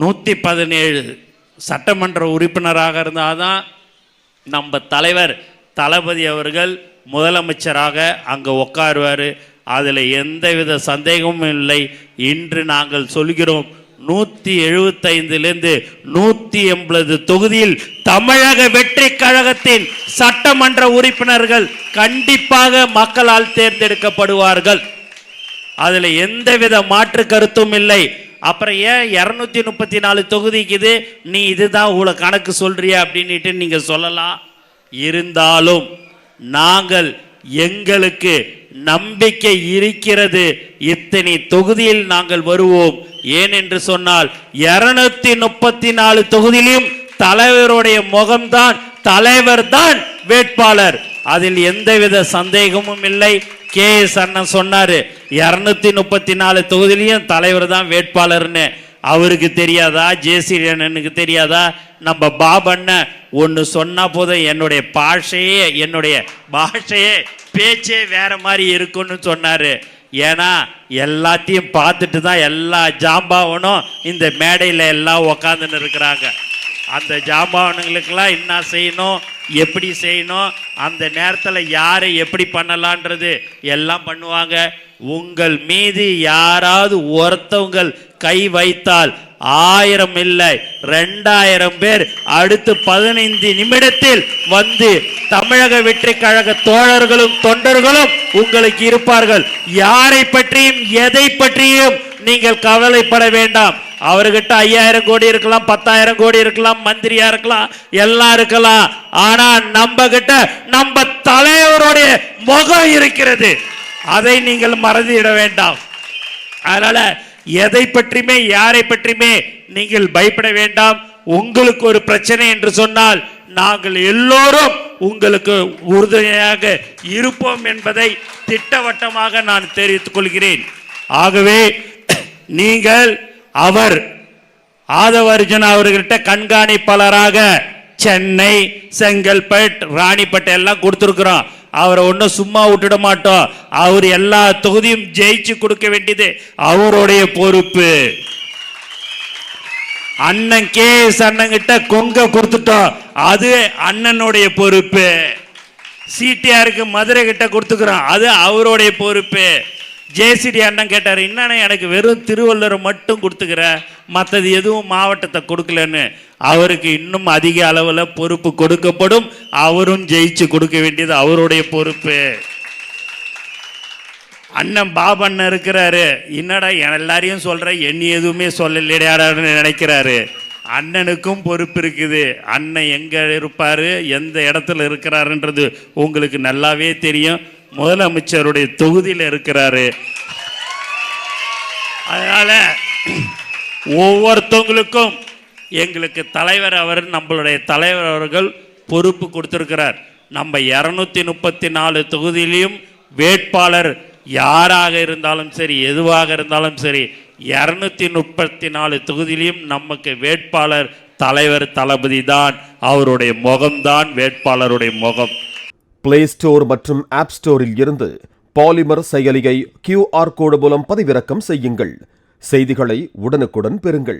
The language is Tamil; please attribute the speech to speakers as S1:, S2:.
S1: 117 சட்டமன்ற உறுப்பினராக இருந்தால்தான் நம்ம தலைவர் தளபதி அவர்கள் முதலமைச்சராக அங்கே உட்காருவார். அதில் எந்தவித சந்தேகமும் இல்லை. இன்று நாங்கள் சொல்கிறோம், 175லேருந்து 180 தொகுதியில் தமிழக வெற்றி கழகத்தின் சட்டமன்ற உறுப்பினர்கள் கண்டிப்பாக மக்களால் தேர்ந்தெடுக்கப்படுவார்கள். அதில் எந்தவித மாற்று கருத்தும் இல்லை. அப்புறம் ஏன் 234 தொகுதிக்குது நீ இதுதான் உங்களை கணக்கு சொல்றியா அப்படின்ட்டு நீங்கள் சொல்லலாம். இருந்தாலும் நாங்கள் எங்களுக்கு நம்பிக்கை இருக்கிறது, இத்தனை தொகுதியில் நாங்கள் வருவோம். ஏனென்று சொன்னால் 234 தொகுதியிலும் தலைவருடைய முகம்தான், தலைவர் தான் வேட்பாளர். அதில் எந்தவித சந்தேகமும் இல்லை. KS அண்ணன் சொன்னாரு 234 தொகுதியிலையும் தலைவர் தான் வேட்பாளர்னு. அவருக்கு தெரியாதா? ஜேசிடி அண்ணனுக்கு தெரியாதா? நம்ம பாபண்ணன் ஒன்று சொன்னா போதும், என்னுடைய பாஷையே பேச்சே வேற மாதிரி இருக்குன்னு சொன்னாரு. ஏன்னா எல்லாத்தையும் பார்த்துட்டு தான் எல்லா ஜாம்பாவனும் இந்த மேடையில் எல்லாம் உக்காந்துன்னு இருக்கிறாங்க. அந்த ஜாம்பாவனுங்களுக்கெல்லாம் என்ன செய்யணும், எப்படி செய்யணும், அந்த நேரத்தில் யாரை எப்படி பண்ணலான்றது எல்லாம் பண்ணுவாங்க. உங்கள் மீது யாராவது ஒருத்தவங்கள் கை வைத்தால் 1000 இல்லை 2000 பேர் அடுத்து 15 நிமிடத்தில் வந்து தமிழக வெற்றி கழக தோழர்களும் தொண்டர்களும் உங்களுக்கு இருப்பார்கள். யாரை பற்றியும் எதை பற்றியும் நீங்கள் கவலைப்பட வேண்டாம். அவர்கிட்ட 5000 கோடி இருக்கலாம், 10,000 கோடி இருக்கலாம், மந்திரியா இருக்கலாம், எல்லாம் இருக்கலாம். ஆனா நம்ம கிட்ட நம்ம தலைவருடைய முகம் இருக்கிறது. அதை நீங்கள் மறந்துவிட வேண்டாம். அதனால எதை பற்றியுமே யாரை பற்றியுமே நீங்கள் பயப்பட வேண்டாம். உங்களுக்கு ஒரு பிரச்சனை என்று சொன்னால் நாங்கள் எல்லோரும் உங்களுக்கு உறுதுணையாக இருப்போம் என்பதை திட்டவட்டமாக நான் தெரிவித்துக் கொள்கிறேன். ஆகவே நீங்கள் அவர் ஆதவ அர்ஜுனா அவர்கிட்ட கண்காணிப்பாளராக சென்னை, செங்கல்பட்டு, ராணிப்பேட்டை எல்லாம் கொடுத்துருக்கிறோம். அவரை ஒன்றும் சும்மா விட்டுட மாட்டோம். அவர் எல்லா தொகுதியும் ஜெயிச்சு கொடுக்க வேண்டியது அவருடைய பொறுப்பு. அண்ணன் KS அண்ணங்கிட்ட கொங்க கொடுத்துட்டோம், அது அண்ணனுடைய பொறுப்பு. CTRக்கு மதுரை கிட்ட கொடுத்துக்கிறோம், அது அவருடைய பொறுப்பு. ஜேசிடி அண்ணன் கேட்டார், என்னன்னா எனக்கு வெறும் திருவள்ளூரை மட்டும் கொடுத்துக்கிற, மற்றது எதுவும் மாவட்டத்தை கொடுக்கலன்னு. அவருக்கு இன்னும் அதிக அளவில் பொறுப்பு கொடுக்கப்படும். அவரும் ஜெயிச்சு கொடுக்க வேண்டியது அவருடைய பொறுப்பு. அண்ணன் பாபண்ணன் இருக்கிறாரு, என்னடா எல்லாரையும் சொல்ற எண்ணி எதுவுமே சொல்லலையாடான்னு நினைக்கிறாரு. அண்ணனுக்கும் பொறுப்பு இருக்குது. அண்ணன் எங்க இருப்பாரு, எந்த இடத்துல இருக்கிறாருன்றது உங்களுக்கு நல்லாவே தெரியும். முதலமைச்சருடைய தொகுதியில் இருக்கிறாரு. அதனால ஒவ்வொருத்தவங்களுக்கும் எங்களுக்கு தலைவர் நம்மளுடைய தலைவர் அவர்கள் பொறுப்பு கொடுத்திருக்கிறார். நம்ம 234 தொகுதியிலையும் வேட்பாளர் யாராக இருந்தாலும் சரி, எதுவாக இருந்தாலும் சரி, 234 தொகுதியிலையும் நமக்கு வேட்பாளர் தலைவர் தளபதி தான். அவருடைய முகம்தான் வேட்பாளருடைய முகம்.
S2: பிளே ஸ்டோர் மற்றும் ஆப் ஸ்டோரில் இருந்து பாலிமர் செயலியை QR கோடு மூலம் பதிவிறக்கம் செய்யுங்கள். செய்திகளை உடனுக்குடன் பெறுங்கள்.